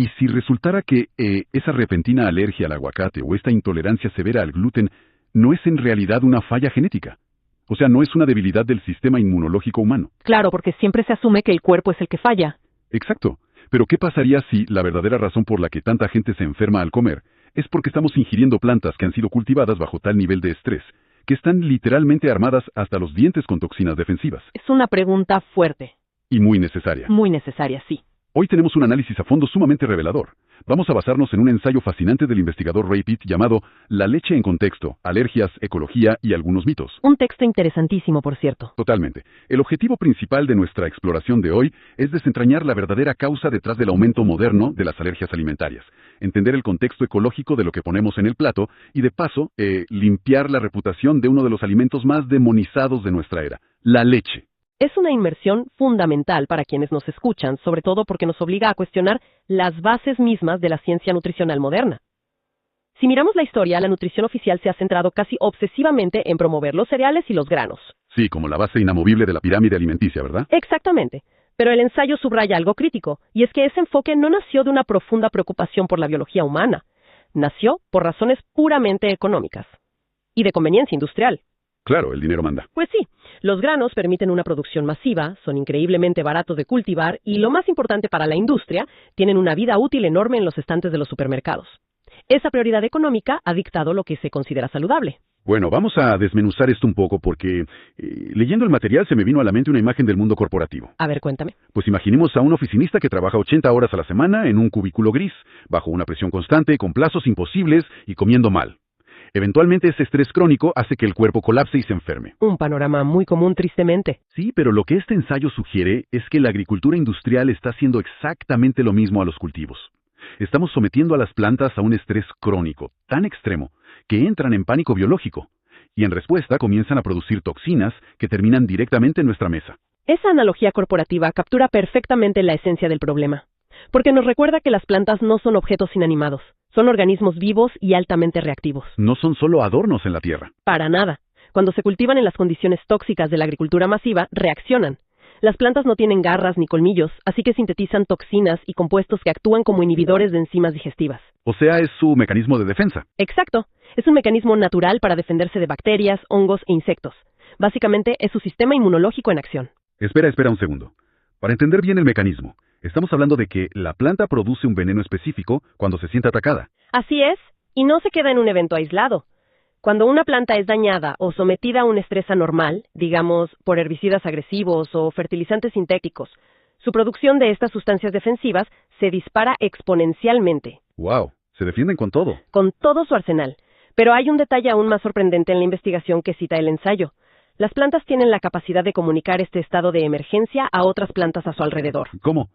¿Y si resultara que esa repentina alergia al aguacate o esta intolerancia severa al gluten no es en realidad una falla genética? O sea, no es una debilidad del sistema inmunológico humano. Claro, porque siempre se asume que el cuerpo es el que falla. Exacto. Pero ¿qué pasaría si la verdadera razón por la que tanta gente se enferma al comer es porque estamos ingiriendo plantas que han sido cultivadas bajo tal nivel de estrés, que están literalmente armadas hasta los dientes con toxinas defensivas? Es una pregunta fuerte. Y muy necesaria. Muy necesaria, sí. Hoy tenemos un análisis a fondo sumamente revelador. Vamos a basarnos en un ensayo fascinante del investigador Ray Pitt llamado La leche en contexto, alergias, ecología y algunos mitos. Un texto interesantísimo, por cierto. Totalmente. El objetivo principal de nuestra exploración de hoy es desentrañar la verdadera causa detrás del aumento moderno de las alergias alimentarias, entender el contexto ecológico de lo que ponemos en el plato y, de paso, limpiar la reputación de uno de los alimentos más demonizados de nuestra era, la leche. Es una inmersión fundamental para quienes nos escuchan, sobre todo porque nos obliga a cuestionar las bases mismas de la ciencia nutricional moderna. Si miramos la historia, la nutrición oficial se ha centrado casi obsesivamente en promover los cereales y los granos. Sí, como la base inamovible de la pirámide alimenticia, ¿verdad? Exactamente. Pero el ensayo subraya algo crítico, y es que ese enfoque no nació de una profunda preocupación por la biología humana. Nació por razones puramente económicas y de conveniencia industrial. Claro, el dinero manda. Pues sí, los granos permiten una producción masiva, son increíblemente baratos de cultivar y, lo más importante para la industria, tienen una vida útil enorme en los estantes de los supermercados. Esa prioridad económica ha dictado lo que se considera saludable. Bueno, vamos a desmenuzar esto un poco porque leyendo el material se me vino a la mente una imagen del mundo corporativo. A ver, cuéntame. Pues imaginemos a un oficinista que trabaja 80 horas a la semana en un cubículo gris, bajo una presión constante, con plazos imposibles y comiendo mal. Eventualmente ese estrés crónico hace que el cuerpo colapse y se enferme. Un panorama muy común, tristemente. Sí, pero lo que este ensayo sugiere es que la agricultura industrial está haciendo exactamente lo mismo a los cultivos. Estamos sometiendo a las plantas a un estrés crónico, tan extremo, que entran en pánico biológico, y en respuesta comienzan a producir toxinas que terminan directamente en nuestra mesa. Esa analogía corporativa captura perfectamente la esencia del problema, porque nos recuerda que las plantas no son objetos inanimados. Son organismos vivos y altamente reactivos. No son solo adornos en la tierra. Para nada. Cuando se cultivan en las condiciones tóxicas de la agricultura masiva, reaccionan. Las plantas no tienen garras ni colmillos, así que sintetizan toxinas y compuestos que actúan como inhibidores de enzimas digestivas. O sea, es su mecanismo de defensa. Exacto. Es un mecanismo natural para defenderse de bacterias, hongos e insectos. Básicamente, es su sistema inmunológico en acción. Espera un segundo. Para entender bien el mecanismo, estamos hablando de que la planta produce un veneno específico cuando se siente atacada. Así es, y no se queda en un evento aislado. Cuando una planta es dañada o sometida a un estrés anormal, digamos por herbicidas agresivos o fertilizantes sintéticos, su producción de estas sustancias defensivas se dispara exponencialmente. ¡Wow! Se defienden con todo. Con todo su arsenal. Pero hay un detalle aún más sorprendente en la investigación que cita el ensayo. Las plantas tienen la capacidad de comunicar este estado de emergencia a otras plantas a su alrededor. ¿Cómo?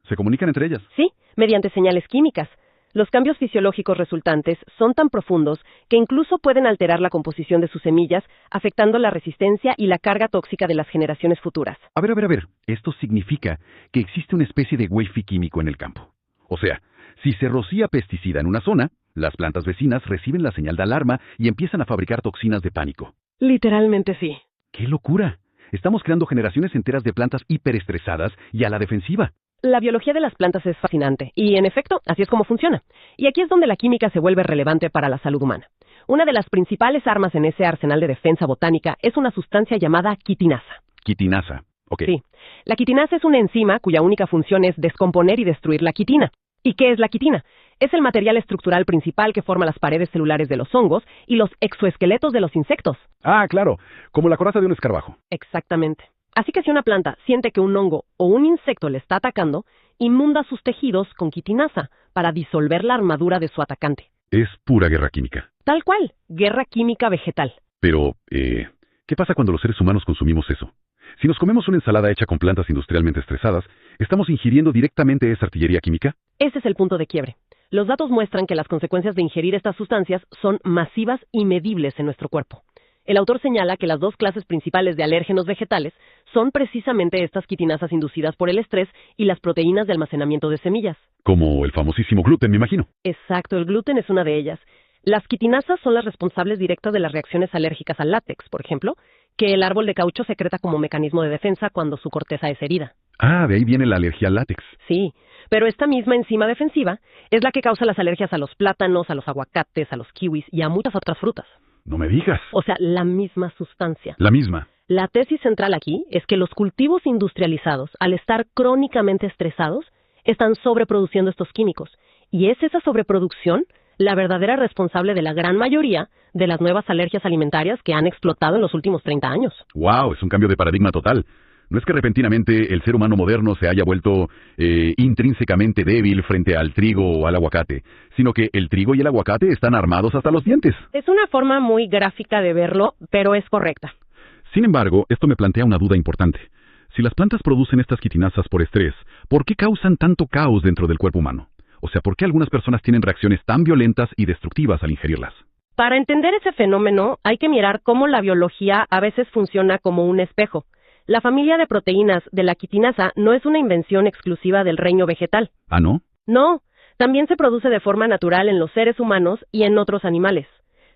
¿Se comunican entre ellas? Sí, mediante señales químicas. Los cambios fisiológicos resultantes son tan profundos que incluso pueden alterar la composición de sus semillas, afectando la resistencia y la carga tóxica de las generaciones futuras. A ver. Esto significa que existe una especie de wifi químico en el campo. O sea, si se rocía pesticida en una zona, las plantas vecinas reciben la señal de alarma y empiezan a fabricar toxinas de pánico. Literalmente sí. ¡Qué locura! Estamos creando generaciones enteras de plantas hiperestresadas y a la defensiva. La biología de las plantas es fascinante, y en efecto, así es como funciona. Y aquí es donde la química se vuelve relevante para la salud humana. Una de las principales armas en ese arsenal de defensa botánica es una sustancia llamada quitinasa. Quitinasa, ok. Sí. La quitinasa es una enzima cuya única función es descomponer y destruir la quitina. ¿Y qué es la quitina? Es el material estructural principal que forma las paredes celulares de los hongos y los exoesqueletos de los insectos. Ah, claro, como la coraza de un escarabajo. Exactamente. Así que si una planta siente que un hongo o un insecto le está atacando, inunda sus tejidos con quitinasa para disolver la armadura de su atacante. Es pura guerra química. Tal cual, guerra química vegetal. Pero, ¿qué pasa cuando los seres humanos consumimos eso? Si nos comemos una ensalada hecha con plantas industrialmente estresadas, ¿estamos ingiriendo directamente esa artillería química? Ese es el punto de quiebre. Los datos muestran que las consecuencias de ingerir estas sustancias son masivas y medibles en nuestro cuerpo. El autor señala que las dos clases principales de alérgenos vegetales son precisamente estas quitinasas inducidas por el estrés y las proteínas de almacenamiento de semillas. Como el famosísimo gluten, me imagino. Exacto, el gluten es una de ellas. Las quitinasas son las responsables directas de las reacciones alérgicas al látex, por ejemplo, que el árbol de caucho secreta como mecanismo de defensa cuando su corteza es herida. Ah, de ahí viene la alergia al látex. Sí, pero esta misma enzima defensiva es la que causa las alergias a los plátanos, a los aguacates, a los kiwis y a muchas otras frutas. No me digas. O sea, la misma sustancia. La misma. La tesis central aquí es que los cultivos industrializados, al estar crónicamente estresados, están sobreproduciendo estos químicos. Y es esa sobreproducción la verdadera responsable de la gran mayoría de las nuevas alergias alimentarias que han explotado en los últimos 30 años. ¡Wow! Es un cambio de paradigma total. No es que repentinamente el ser humano moderno se haya vuelto intrínsecamente débil frente al trigo o al aguacate, sino que el trigo y el aguacate están armados hasta los dientes. Es una forma muy gráfica de verlo, pero es correcta. Sin embargo, esto me plantea una duda importante. Si las plantas producen estas quitinasas por estrés, ¿por qué causan tanto caos dentro del cuerpo humano? O sea, ¿por qué algunas personas tienen reacciones tan violentas y destructivas al ingerirlas? Para entender ese fenómeno, hay que mirar cómo la biología a veces funciona como un espejo. La familia de proteínas de la quitinasa no es una invención exclusiva del reino vegetal. ¿Ah, no? No, también se produce de forma natural en los seres humanos y en otros animales.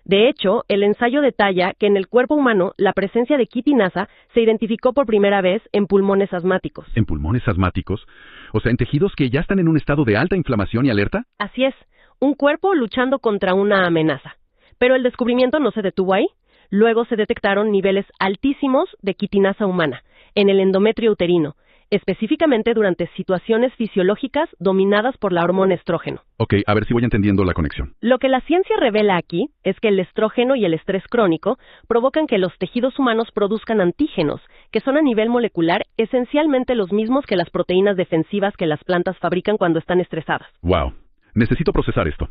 De hecho, el ensayo detalla que en el cuerpo humano la presencia de quitinasa se identificó por primera vez en pulmones asmáticos. ¿En pulmones asmáticos? O sea, ¿en tejidos que ya están en un estado de alta inflamación y alerta? Así es, un cuerpo luchando contra una amenaza. Pero el descubrimiento no se detuvo ahí. Luego se detectaron niveles altísimos de quitinasa humana en el endometrio uterino, específicamente durante situaciones fisiológicas dominadas por la hormona estrógeno. Ok, a ver si voy entendiendo la conexión. Lo que la ciencia revela aquí es que el estrógeno y el estrés crónico provocan que los tejidos humanos produzcan antígenos, que son a nivel molecular esencialmente los mismos que las proteínas defensivas que las plantas fabrican cuando están estresadas. Wow, necesito procesar esto.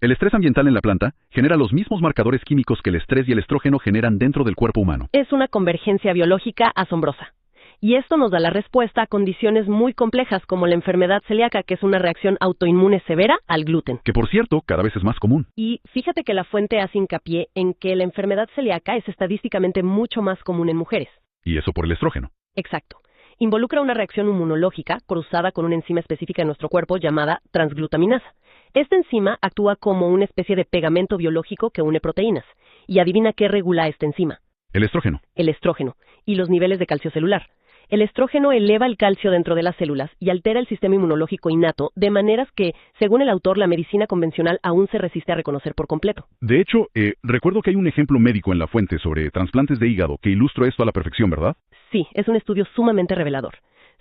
El estrés ambiental en la planta genera los mismos marcadores químicos que el estrés y el estrógeno generan dentro del cuerpo humano. Es una convergencia biológica asombrosa. Y esto nos da la respuesta a condiciones muy complejas como la enfermedad celíaca, que es una reacción autoinmune severa al gluten. Que por cierto, cada vez es más común. Y fíjate que la fuente hace hincapié en que la enfermedad celíaca es estadísticamente mucho más común en mujeres. Y eso por el estrógeno. Exacto. Involucra una reacción inmunológica cruzada con una enzima específica en nuestro cuerpo llamada transglutaminasa. Esta enzima actúa como una especie de pegamento biológico que une proteínas. Y adivina qué regula esta enzima. El estrógeno. El estrógeno y los niveles de calcio celular. El estrógeno eleva el calcio dentro de las células y altera el sistema inmunológico innato de maneras que, según el autor, la medicina convencional aún se resiste a reconocer por completo. De hecho, recuerdo que hay un ejemplo médico en la fuente sobre trasplantes de hígado que ilustra esto a la perfección, ¿verdad? Sí, es un estudio sumamente revelador.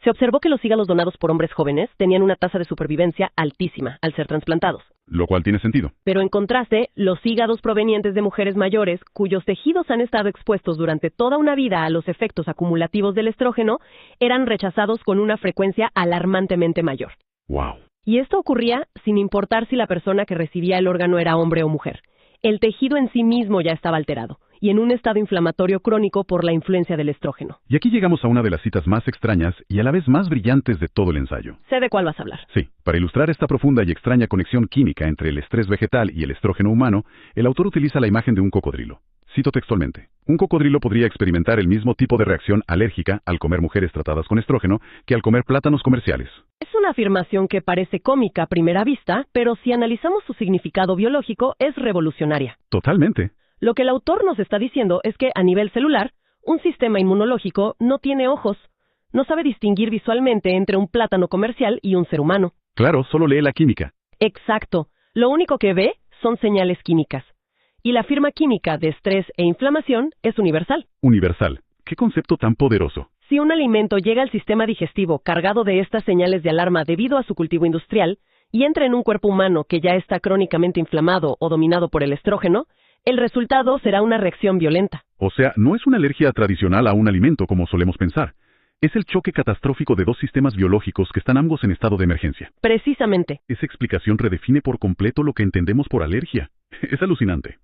Se observó que los hígados donados por hombres jóvenes tenían una tasa de supervivencia altísima al ser trasplantados. Lo cual tiene sentido. Pero en contraste, los hígados provenientes de mujeres mayores, cuyos tejidos han estado expuestos durante toda una vida a los efectos acumulativos del estrógeno, eran rechazados con una frecuencia alarmantemente mayor. Wow. Y esto ocurría sin importar si la persona que recibía el órgano era hombre o mujer. El tejido en sí mismo ya estaba alterado y en un estado inflamatorio crónico por la influencia del estrógeno. Y aquí llegamos a una de las citas más extrañas y a la vez más brillantes de todo el ensayo. Sé de cuál vas a hablar. Sí, para ilustrar esta profunda y extraña conexión química entre el estrés vegetal y el estrógeno humano, el autor utiliza la imagen de un cocodrilo. Cito textualmente. Un cocodrilo podría experimentar el mismo tipo de reacción alérgica al comer mujeres tratadas con estrógeno que al comer plátanos comerciales. Es una afirmación que parece cómica a primera vista, pero si analizamos su significado biológico es revolucionaria. Totalmente. Lo que el autor nos está diciendo es que a nivel celular, un sistema inmunológico no tiene ojos. No sabe distinguir visualmente entre un plátano comercial y un ser humano. Claro, solo lee la química. Exacto. Lo único que ve son señales químicas. Y la firma química de estrés e inflamación es universal. Universal. ¿Qué concepto tan poderoso? Si un alimento llega al sistema digestivo cargado de estas señales de alarma debido a su cultivo industrial y entra en un cuerpo humano que ya está crónicamente inflamado o dominado por el estrógeno, el resultado será una reacción violenta. O sea, no es una alergia tradicional a un alimento como solemos pensar. Es el choque catastrófico de dos sistemas biológicos que están ambos en estado de emergencia. Precisamente. Esa explicación redefine por completo lo que entendemos por alergia. Es alucinante.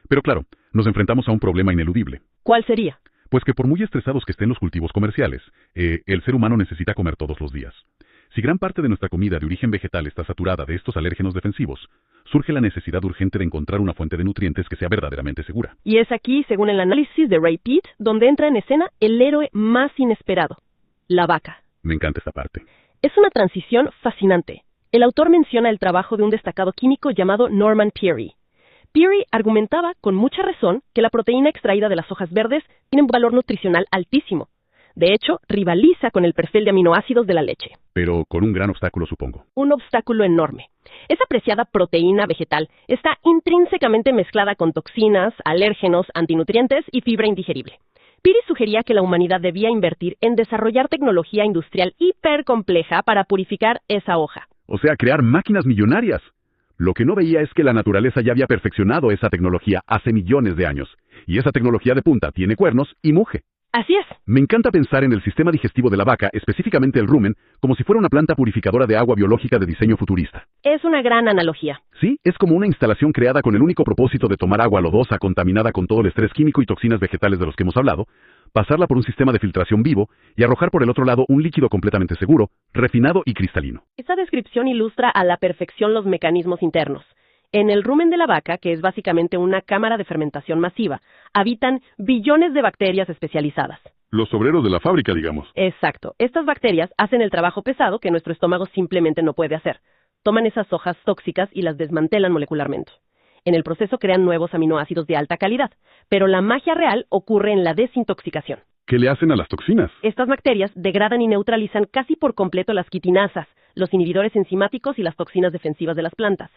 Pero claro, nos enfrentamos a un problema ineludible. ¿Cuál sería? Pues que por muy estresados que estén los cultivos comerciales, el ser humano necesita comer todos los días. Si gran parte de nuestra comida de origen vegetal está saturada de estos alérgenos defensivos, surge la necesidad urgente de encontrar una fuente de nutrientes que sea verdaderamente segura. Y es aquí, según el análisis de Ray Peat, donde entra en escena el héroe más inesperado, la vaca. Me encanta esta parte. Es una transición fascinante. El autor menciona el trabajo de un destacado químico llamado Norman Peary. Peary argumentaba con mucha razón que la proteína extraída de las hojas verdes tiene un valor nutricional altísimo. De hecho, rivaliza con el perfil de aminoácidos de la leche. Pero con un gran obstáculo, supongo. Un obstáculo enorme. Esa preciada proteína vegetal está intrínsecamente mezclada con toxinas, alérgenos, antinutrientes y fibra indigerible. Piri sugería que la humanidad debía invertir en desarrollar tecnología industrial hipercompleja para purificar esa hoja. O sea, crear máquinas millonarias. Lo que no veía es que la naturaleza ya había perfeccionado esa tecnología hace millones de años. Y esa tecnología de punta tiene cuernos y muge. Así es. Me encanta pensar en el sistema digestivo de la vaca, específicamente el rumen, como si fuera una planta purificadora de agua biológica de diseño futurista. Es una gran analogía. Sí, es como una instalación creada con el único propósito de tomar agua lodosa contaminada con todo el estrés químico y toxinas vegetales de los que hemos hablado, pasarla por un sistema de filtración vivo y arrojar por el otro lado un líquido completamente seguro, refinado y cristalino. Esa descripción ilustra a la perfección los mecanismos internos. En el rumen de la vaca, que es básicamente una cámara de fermentación masiva, habitan billones de bacterias especializadas. Los obreros de la fábrica, digamos. Exacto. Estas bacterias hacen el trabajo pesado que nuestro estómago simplemente no puede hacer. Toman esas hojas tóxicas y las desmantelan molecularmente. En el proceso crean nuevos aminoácidos de alta calidad, pero la magia real ocurre en la desintoxicación. ¿Qué le hacen a las toxinas? Estas bacterias degradan y neutralizan casi por completo las quitinasas, los inhibidores enzimáticos y las toxinas defensivas de las plantas.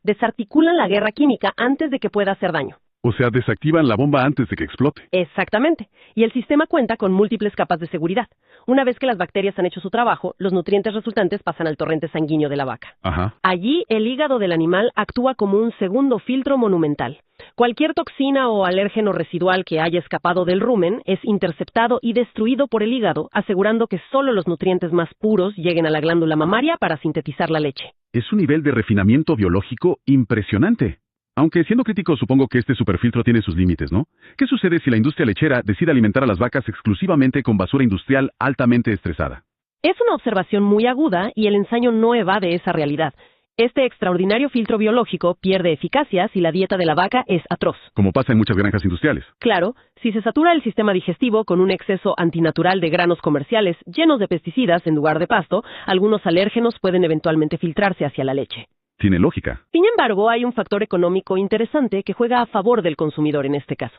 Desarticulan la guerra química antes de que pueda hacer daño. O sea, desactivan la bomba antes de que explote. Exactamente. Y el sistema cuenta con múltiples capas de seguridad. Una vez que las bacterias han hecho su trabajo, los nutrientes resultantes pasan al torrente sanguíneo de la vaca. Ajá. Allí, el hígado del animal actúa como un segundo filtro monumental. Cualquier toxina o alérgeno residual que haya escapado del rumen es interceptado y destruido por el hígado, asegurando que solo los nutrientes más puros lleguen a la glándula mamaria para sintetizar la leche. Es un nivel de refinamiento biológico impresionante. Aunque siendo crítico supongo que este superfiltro tiene sus límites, ¿no? ¿Qué sucede si la industria lechera decide alimentar a las vacas exclusivamente con basura industrial altamente estresada? Es una observación muy aguda y el ensayo no evade esa realidad. Este extraordinario filtro biológico pierde eficacia si la dieta de la vaca es atroz. Como pasa en muchas granjas industriales. Claro, si se satura el sistema digestivo con un exceso antinatural de granos comerciales llenos de pesticidas en lugar de pasto, algunos alérgenos pueden eventualmente filtrarse hacia la leche. Tiene lógica. Sin embargo, hay un factor económico interesante que juega a favor del consumidor en este caso.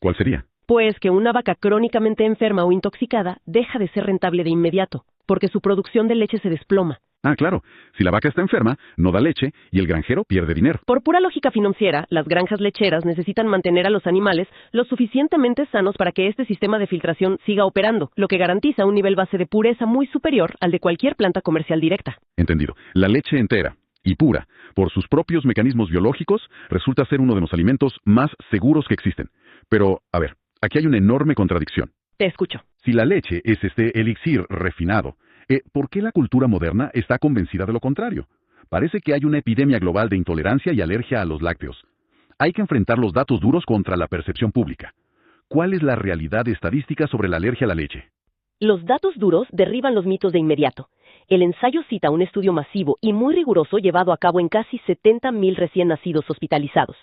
¿Cuál sería? Pues que una vaca crónicamente enferma o intoxicada deja de ser rentable de inmediato, porque su producción de leche se desploma. Ah, claro. Si la vaca está enferma, no da leche y el granjero pierde dinero. Por pura lógica financiera, las granjas lecheras necesitan mantener a los animales lo suficientemente sanos para que este sistema de filtración siga operando, lo que garantiza un nivel base de pureza muy superior al de cualquier planta comercial directa. Entendido. La leche entera y pura, por sus propios mecanismos biológicos, resulta ser uno de los alimentos más seguros que existen. Pero, a ver, aquí hay una enorme contradicción. Te escucho. Si la leche es este elixir refinado, ¿por qué la cultura moderna está convencida de lo contrario? Parece que hay una epidemia global de intolerancia y alergia a los lácteos. Hay que enfrentar los datos duros contra la percepción pública. ¿Cuál es la realidad estadística sobre la alergia a la leche? Los datos duros derriban los mitos de inmediato. El ensayo cita un estudio masivo y muy riguroso llevado a cabo en casi 70,000 recién nacidos hospitalizados.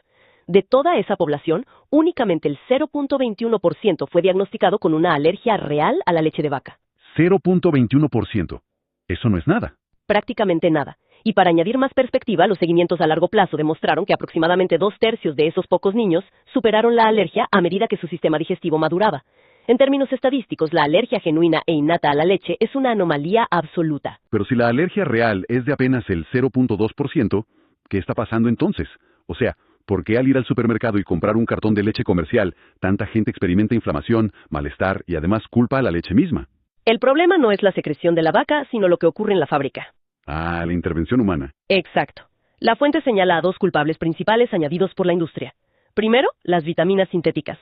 De toda esa población, únicamente el 0.21% fue diagnosticado con una alergia real a la leche de vaca. 0.21%. Eso no es nada. Prácticamente nada. Y para añadir más perspectiva, los seguimientos a largo plazo demostraron que aproximadamente 2/3 de esos pocos niños superaron la alergia a medida que su sistema digestivo maduraba. En términos estadísticos, la alergia genuina e innata a la leche es una anomalía absoluta. Pero si la alergia real es de apenas el 0.2%, ¿qué está pasando entonces? O sea, ¿por qué al ir al supermercado y comprar un cartón de leche comercial, tanta gente experimenta inflamación, malestar y además culpa a la leche misma? El problema no es la secreción de la vaca, sino lo que ocurre en la fábrica. Ah, la intervención humana. Exacto. La fuente señala a dos culpables principales añadidos por la industria. Primero, las vitaminas sintéticas.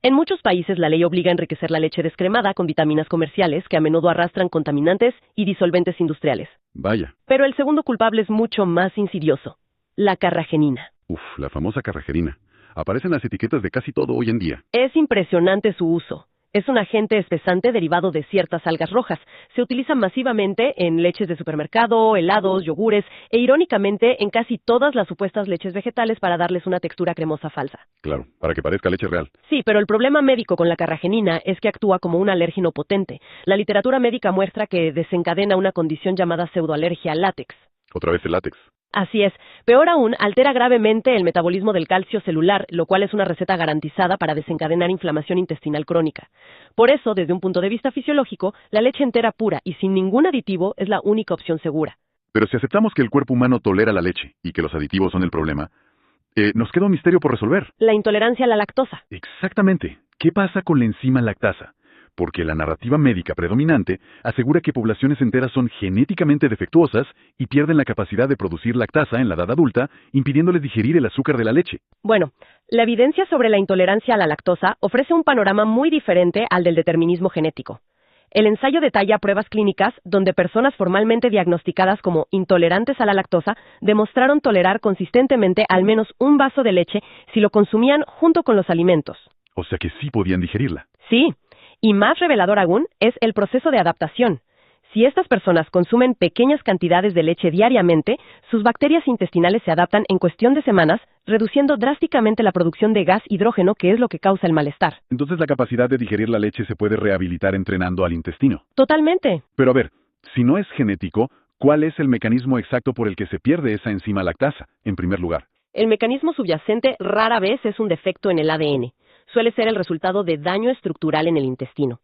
En muchos países la ley obliga a enriquecer la leche descremada con vitaminas comerciales que a menudo arrastran contaminantes y disolventes industriales. Vaya. Pero el segundo culpable es mucho más insidioso, la carragenina. La famosa carragenina. Aparece en las etiquetas de casi todo hoy en día. Es impresionante su uso. Es un agente espesante derivado de ciertas algas rojas. Se utiliza masivamente en leches de supermercado, helados, yogures e irónicamente en casi todas las supuestas leches vegetales para darles una textura cremosa falsa. Claro, para que parezca leche real. Sí, pero el problema médico con la carragenina es que actúa como un alérgeno potente. La literatura médica muestra que desencadena una condición llamada pseudoalergia al látex. Otra vez el látex. Así es. Peor aún, altera gravemente el metabolismo del calcio celular, lo cual es una receta garantizada para desencadenar inflamación intestinal crónica. Por eso, desde un punto de vista fisiológico, la leche entera pura y sin ningún aditivo es la única opción segura. Pero si aceptamos que el cuerpo humano tolera la leche y que los aditivos son el problema, nos queda un misterio por resolver. La intolerancia a la lactosa. Exactamente. ¿Qué pasa con la enzima lactasa? Porque la narrativa médica predominante asegura que poblaciones enteras son genéticamente defectuosas y pierden la capacidad de producir lactasa en la edad adulta, impidiéndoles digerir el azúcar de la leche. Bueno, la evidencia sobre la intolerancia a la lactosa ofrece un panorama muy diferente al del determinismo genético. El ensayo detalla pruebas clínicas donde personas formalmente diagnosticadas como intolerantes a la lactosa demostraron tolerar consistentemente al menos un vaso de leche si lo consumían junto con los alimentos. O sea que sí podían digerirla. Sí, y más revelador aún es el proceso de adaptación. Si estas personas consumen pequeñas cantidades de leche diariamente, sus bacterias intestinales se adaptan en cuestión de semanas, reduciendo drásticamente la producción de gas hidrógeno, que es lo que causa el malestar. Entonces la capacidad de digerir la leche se puede rehabilitar entrenando al intestino. Totalmente. Pero a ver, si no es genético, ¿cuál es el mecanismo exacto por el que se pierde esa enzima lactasa, en primer lugar? El mecanismo subyacente rara vez es un defecto en el ADN. Suele ser el resultado de daño estructural en el intestino.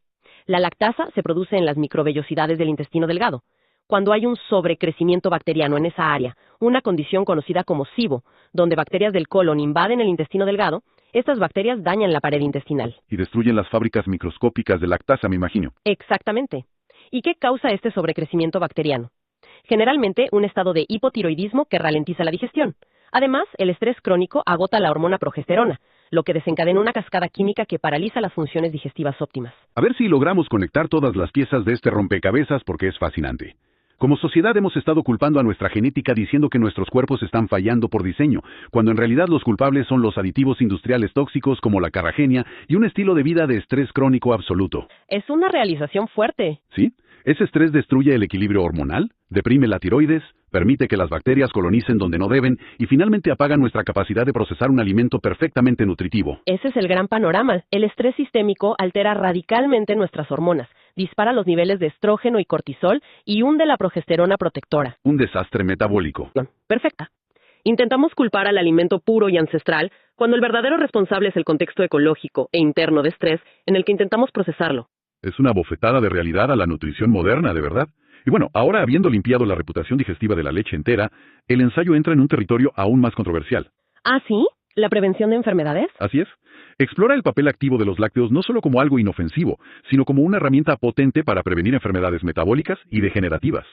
La lactasa se produce en las microvellosidades del intestino delgado. Cuando hay un sobrecrecimiento bacteriano en esa área, una condición conocida como SIBO, donde bacterias del colon invaden el intestino delgado, estas bacterias dañan la pared intestinal. Y destruyen las fábricas microscópicas de lactasa, me imagino. Exactamente. ¿Y qué causa este sobrecrecimiento bacteriano? Generalmente, un estado de hipotiroidismo que ralentiza la digestión. Además, el estrés crónico agota la hormona progesterona, lo que desencadena una cascada química que paraliza las funciones digestivas óptimas. A ver si logramos conectar todas las piezas de este rompecabezas porque es fascinante. Como sociedad hemos estado culpando a nuestra genética diciendo que nuestros cuerpos están fallando por diseño, cuando en realidad los culpables son los aditivos industriales tóxicos como la carragenia y un estilo de vida de estrés crónico absoluto. Es una realización fuerte. ¿Sí? Ese estrés destruye el equilibrio hormonal, deprime la tiroides, permite que las bacterias colonicen donde no deben y finalmente apaga nuestra capacidad de procesar un alimento perfectamente nutritivo. Ese es el gran panorama. El estrés sistémico altera radicalmente nuestras hormonas, dispara los niveles de estrógeno y cortisol y hunde la progesterona protectora. Un desastre metabólico. Perfecta. Intentamos culpar al alimento puro y ancestral cuando el verdadero responsable es el contexto ecológico e interno de estrés en el que intentamos procesarlo. Es una bofetada de realidad a la nutrición moderna, de verdad. Y bueno, ahora habiendo limpiado la reputación digestiva de la leche entera, el ensayo entra en un territorio aún más controversial. ¿Ah, sí? ¿La prevención de enfermedades? Así es. Explora el papel activo de los lácteos no solo como algo inofensivo, sino como una herramienta potente para prevenir enfermedades metabólicas y degenerativas.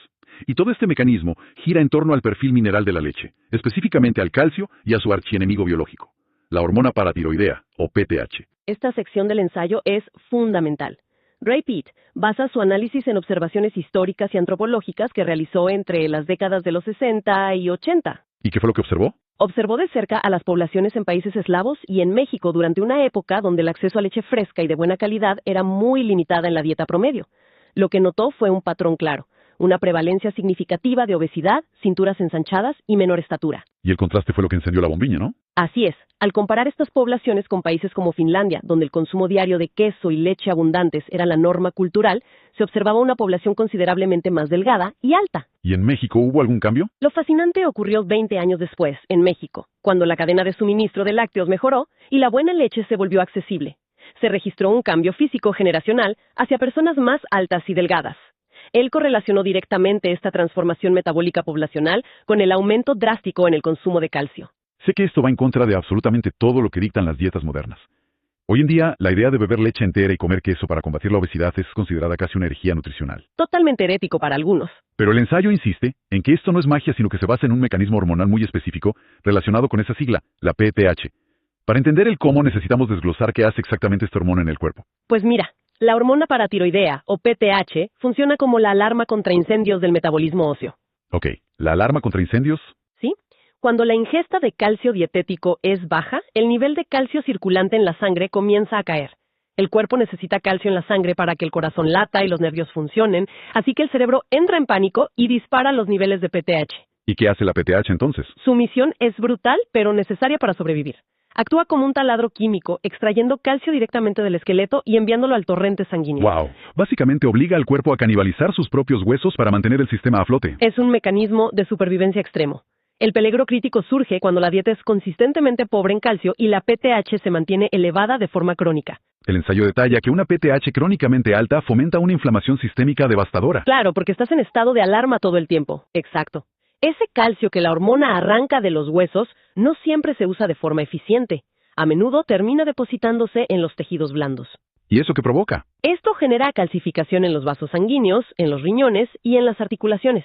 Y todo este mecanismo gira en torno al perfil mineral de la leche, específicamente al calcio y a su archienemigo biológico, la hormona paratiroidea, o PTH. Esta sección del ensayo es fundamental. Ray Peat basa su análisis en observaciones históricas y antropológicas que realizó entre las décadas de los 60 y 80. ¿Y qué fue lo que observó? Observó de cerca a las poblaciones en países eslavos y en México durante una época donde el acceso a leche fresca y de buena calidad era muy limitada en la dieta promedio. Lo que notó fue un patrón claro, una prevalencia significativa de obesidad, cinturas ensanchadas y menor estatura. Y el contraste fue lo que encendió la bombilla, ¿no? Así es. Al comparar estas poblaciones con países como Finlandia, donde el consumo diario de queso y leche abundantes era la norma cultural, se observaba una población considerablemente más delgada y alta. ¿Y en México hubo algún cambio? Lo fascinante ocurrió 20 años después, en México, cuando la cadena de suministro de lácteos mejoró y la buena leche se volvió accesible. Se registró un cambio físico generacional hacia personas más altas y delgadas. Él correlacionó directamente esta transformación metabólica poblacional con el aumento drástico en el consumo de calcio. Sé que esto va en contra de absolutamente todo lo que dictan las dietas modernas. Hoy en día, la idea de beber leche entera y comer queso para combatir la obesidad es considerada casi una herejía nutricional. Totalmente herético para algunos. Pero el ensayo insiste en que esto no es magia, sino que se basa en un mecanismo hormonal muy específico relacionado con esa sigla, la PTH. Para entender el cómo necesitamos desglosar qué hace exactamente esta hormona en el cuerpo. Pues mira, la hormona paratiroidea, o PTH, funciona como la alarma contra incendios del metabolismo óseo. Ok, ¿la alarma contra incendios? ¿Sí? Cuando la ingesta de calcio dietético es baja, el nivel de calcio circulante en la sangre comienza a caer. El cuerpo necesita calcio en la sangre para que el corazón lata y los nervios funcionen, así que el cerebro entra en pánico y dispara los niveles de PTH. ¿Y qué hace la PTH entonces? Su misión es brutal, pero necesaria para sobrevivir. Actúa como un taladro químico, extrayendo calcio directamente del esqueleto y enviándolo al torrente sanguíneo. ¡Wow! Básicamente obliga al cuerpo a canibalizar sus propios huesos para mantener el sistema a flote. Es un mecanismo de supervivencia extremo. El peligro crítico surge cuando la dieta es consistentemente pobre en calcio y la PTH se mantiene elevada de forma crónica. El ensayo detalla que una PTH crónicamente alta fomenta una inflamación sistémica devastadora. Claro, porque estás en estado de alarma todo el tiempo. Exacto. Ese calcio que la hormona arranca de los huesos no siempre se usa de forma eficiente. A menudo termina depositándose en los tejidos blandos. ¿Y eso qué provoca? Esto genera calcificación en los vasos sanguíneos, en los riñones y en las articulaciones.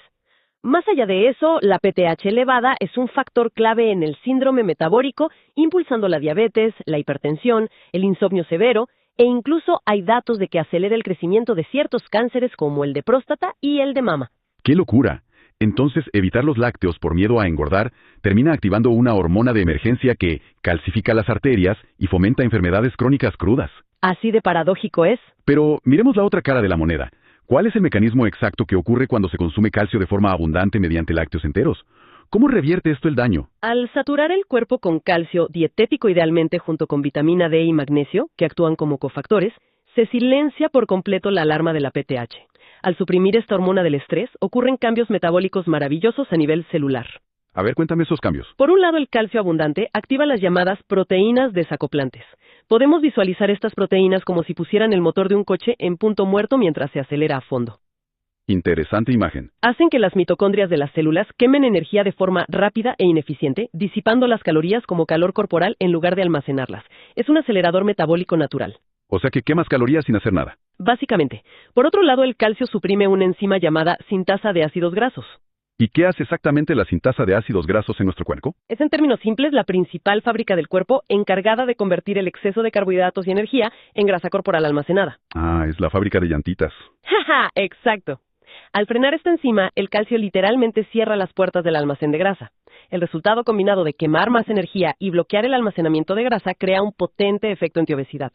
Más allá de eso, la PTH elevada es un factor clave en el síndrome metabólico, impulsando la diabetes, la hipertensión, el insomnio severo, e incluso hay datos de que acelera el crecimiento de ciertos cánceres como el de próstata y el de mama. ¡Qué locura! Entonces, evitar los lácteos por miedo a engordar termina activando una hormona de emergencia que calcifica las arterias y fomenta enfermedades crónicas crudas. Así de paradójico es. Pero miremos la otra cara de la moneda. ¿Cuál es el mecanismo exacto que ocurre cuando se consume calcio de forma abundante mediante lácteos enteros? ¿Cómo revierte esto el daño? Al saturar el cuerpo con calcio dietético idealmente junto con vitamina D y magnesio, que actúan como cofactores, se silencia por completo la alarma de la PTH. Al suprimir esta hormona del estrés, ocurren cambios metabólicos maravillosos a nivel celular. A ver, cuéntame esos cambios. Por un lado, el calcio abundante activa las llamadas proteínas desacoplantes. Podemos visualizar estas proteínas como si pusieran el motor de un coche en punto muerto mientras se acelera a fondo. Interesante imagen. Hacen que las mitocondrias de las células quemen energía de forma rápida e ineficiente, disipando las calorías como calor corporal en lugar de almacenarlas. Es un acelerador metabólico natural. O sea que quemas calorías sin hacer nada. Básicamente. Por otro lado, el calcio suprime una enzima llamada sintasa de ácidos grasos. ¿Y qué hace exactamente la sintasa de ácidos grasos en nuestro cuerpo? Es en términos simples la principal fábrica del cuerpo encargada de convertir el exceso de carbohidratos y energía en grasa corporal almacenada. Ah, es la fábrica de llantitas. ¡Ja! Exacto. Al frenar esta enzima, el calcio literalmente cierra las puertas del almacén de grasa. El resultado combinado de quemar más energía y bloquear el almacenamiento de grasa crea un potente efecto antiobesidad.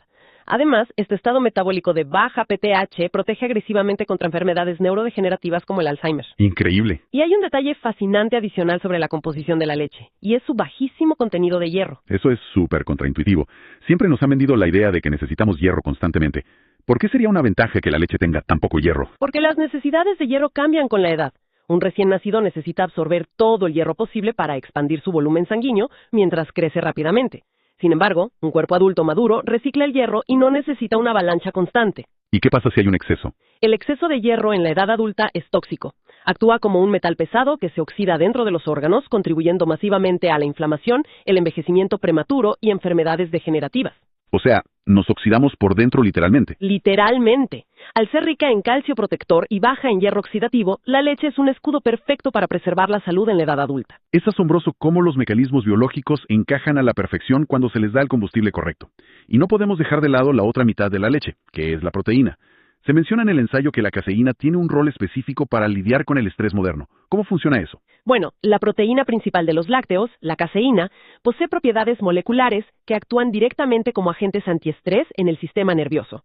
Además, este estado metabólico de baja PTH protege agresivamente contra enfermedades neurodegenerativas como el Alzheimer. Increíble. Y hay un detalle fascinante adicional sobre la composición de la leche, y es su bajísimo contenido de hierro. Eso es súper contraintuitivo. Siempre nos han vendido la idea de que necesitamos hierro constantemente. ¿Por qué sería una ventaja que la leche tenga tan poco hierro? Porque las necesidades de hierro cambian con la edad. Un recién nacido necesita absorber todo el hierro posible para expandir su volumen sanguíneo mientras crece rápidamente. Sin embargo, un cuerpo adulto maduro recicla el hierro y no necesita una avalancha constante. ¿Y qué pasa si hay un exceso? El exceso de hierro en la edad adulta es tóxico. Actúa como un metal pesado que se oxida dentro de los órganos, contribuyendo masivamente a la inflamación, el envejecimiento prematuro y enfermedades degenerativas. O sea, nos oxidamos por dentro literalmente. Literalmente. Al ser rica en calcio protector y baja en hierro oxidativo, la leche es un escudo perfecto para preservar la salud en la edad adulta. Es asombroso cómo los mecanismos biológicos encajan a la perfección cuando se les da el combustible correcto. Y no podemos dejar de lado la otra mitad de la leche, que es la proteína. Se menciona en el ensayo que la caseína tiene un rol específico para lidiar con el estrés moderno. ¿Cómo funciona eso? Bueno, la proteína principal de los lácteos, la caseína, posee propiedades moleculares que actúan directamente como agentes antiestrés en el sistema nervioso.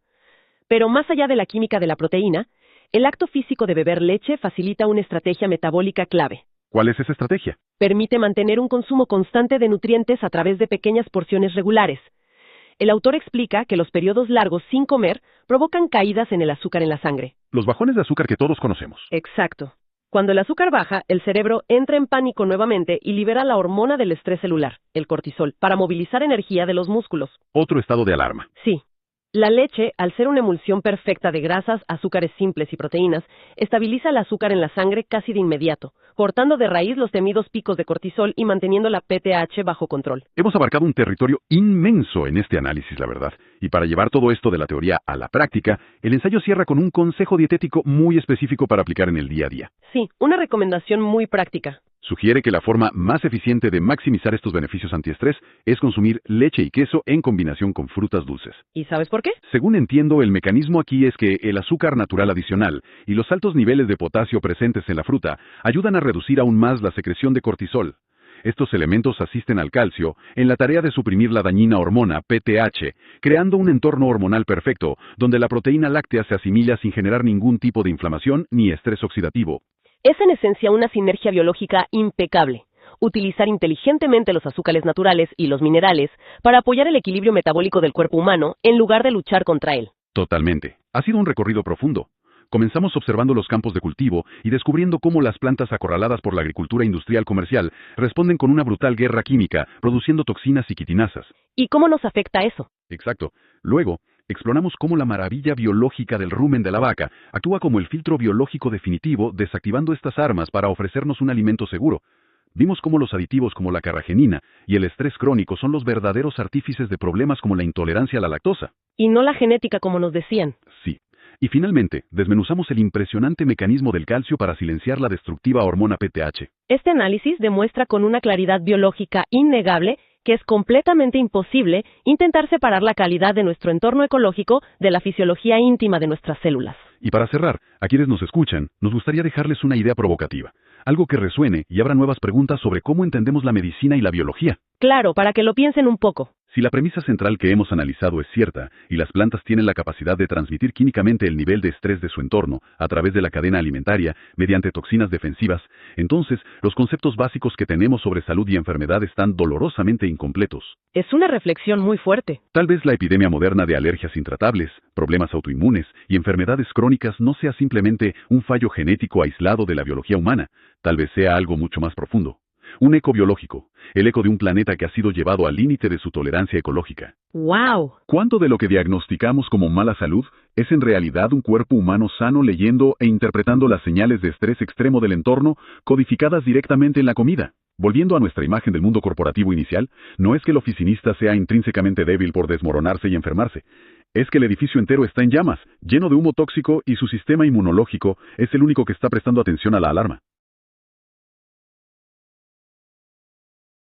Pero más allá de la química de la proteína, el acto físico de beber leche facilita una estrategia metabólica clave. ¿Cuál es esa estrategia? Permite mantener un consumo constante de nutrientes a través de pequeñas porciones regulares. El autor explica que los periodos largos sin comer provocan caídas en el azúcar en la sangre. Los bajones de azúcar que todos conocemos. Exacto. Cuando el azúcar baja, el cerebro entra en pánico nuevamente y libera la hormona del estrés celular, el cortisol, para movilizar energía de los músculos. Otro estado de alarma. Sí. La leche, al ser una emulsión perfecta de grasas, azúcares simples y proteínas, estabiliza el azúcar en la sangre casi de inmediato, cortando de raíz los temidos picos de cortisol y manteniendo la PTH bajo control. Hemos abarcado un territorio inmenso en este análisis, la verdad. Y para llevar todo esto de la teoría a la práctica, el ensayo cierra con un consejo dietético muy específico para aplicar en el día a día. Sí, una recomendación muy práctica. Sugiere que la forma más eficiente de maximizar estos beneficios antiestrés es consumir leche y queso en combinación con frutas dulces. ¿Y sabes por qué? Según entiendo, el mecanismo aquí es que el azúcar natural adicional y los altos niveles de potasio presentes en la fruta ayudan a reducir aún más la secreción de cortisol. Estos elementos asisten al calcio en la tarea de suprimir la dañina hormona PTH, creando un entorno hormonal perfecto donde la proteína láctea se asimila sin generar ningún tipo de inflamación ni estrés oxidativo. Es en esencia una sinergia biológica impecable. utilizar inteligentemente los azúcares naturales y los minerales para apoyar el equilibrio metabólico del cuerpo humano en lugar de luchar contra él. Totalmente. Ha sido un recorrido profundo. Comenzamos observando los campos de cultivo y descubriendo cómo las plantas acorraladas por la agricultura industrial comercial responden con una brutal guerra química, produciendo toxinas y quitinasas. ¿Y cómo nos afecta eso? Exacto. Luego, exploramos cómo la maravilla biológica del rumen de la vaca actúa como el filtro biológico definitivo, desactivando estas armas para ofrecernos un alimento seguro. Vimos cómo los aditivos como la carragenina y el estrés crónico son los verdaderos artífices de problemas como la intolerancia a la lactosa. Y no la genética como nos decían. Sí. Y finalmente, desmenuzamos el impresionante mecanismo del calcio para silenciar la destructiva hormona PTH. Este análisis demuestra con una claridad biológica innegable que es completamente imposible intentar separar la calidad de nuestro entorno ecológico de la fisiología íntima de nuestras células. Y para cerrar, a quienes nos escuchan, nos gustaría dejarles una idea provocativa, algo que resuene y abra nuevas preguntas sobre cómo entendemos la medicina y la biología. Claro, para que lo piensen un poco. Si la premisa central que hemos analizado es cierta, y las plantas tienen la capacidad de transmitir químicamente el nivel de estrés de su entorno a través de la cadena alimentaria mediante toxinas defensivas, entonces los conceptos básicos que tenemos sobre salud y enfermedad están dolorosamente incompletos. Es una reflexión muy fuerte. Tal vez la epidemia moderna de alergias intratables, problemas autoinmunes y enfermedades crónicas no sea simplemente un fallo genético aislado de la biología humana, tal vez sea algo mucho más profundo. Un eco biológico, el eco de un planeta que ha sido llevado al límite de su tolerancia ecológica. ¡Wow! ¿Cuánto de lo que diagnosticamos como mala salud es en realidad un cuerpo humano sano leyendo e interpretando las señales de estrés extremo del entorno codificadas directamente en la comida? Volviendo a nuestra imagen del mundo corporativo inicial, no es que el oficinista sea intrínsecamente débil por desmoronarse y enfermarse. Es que el edificio entero está en llamas, lleno de humo tóxico y su sistema inmunológico es el único que está prestando atención a la alarma.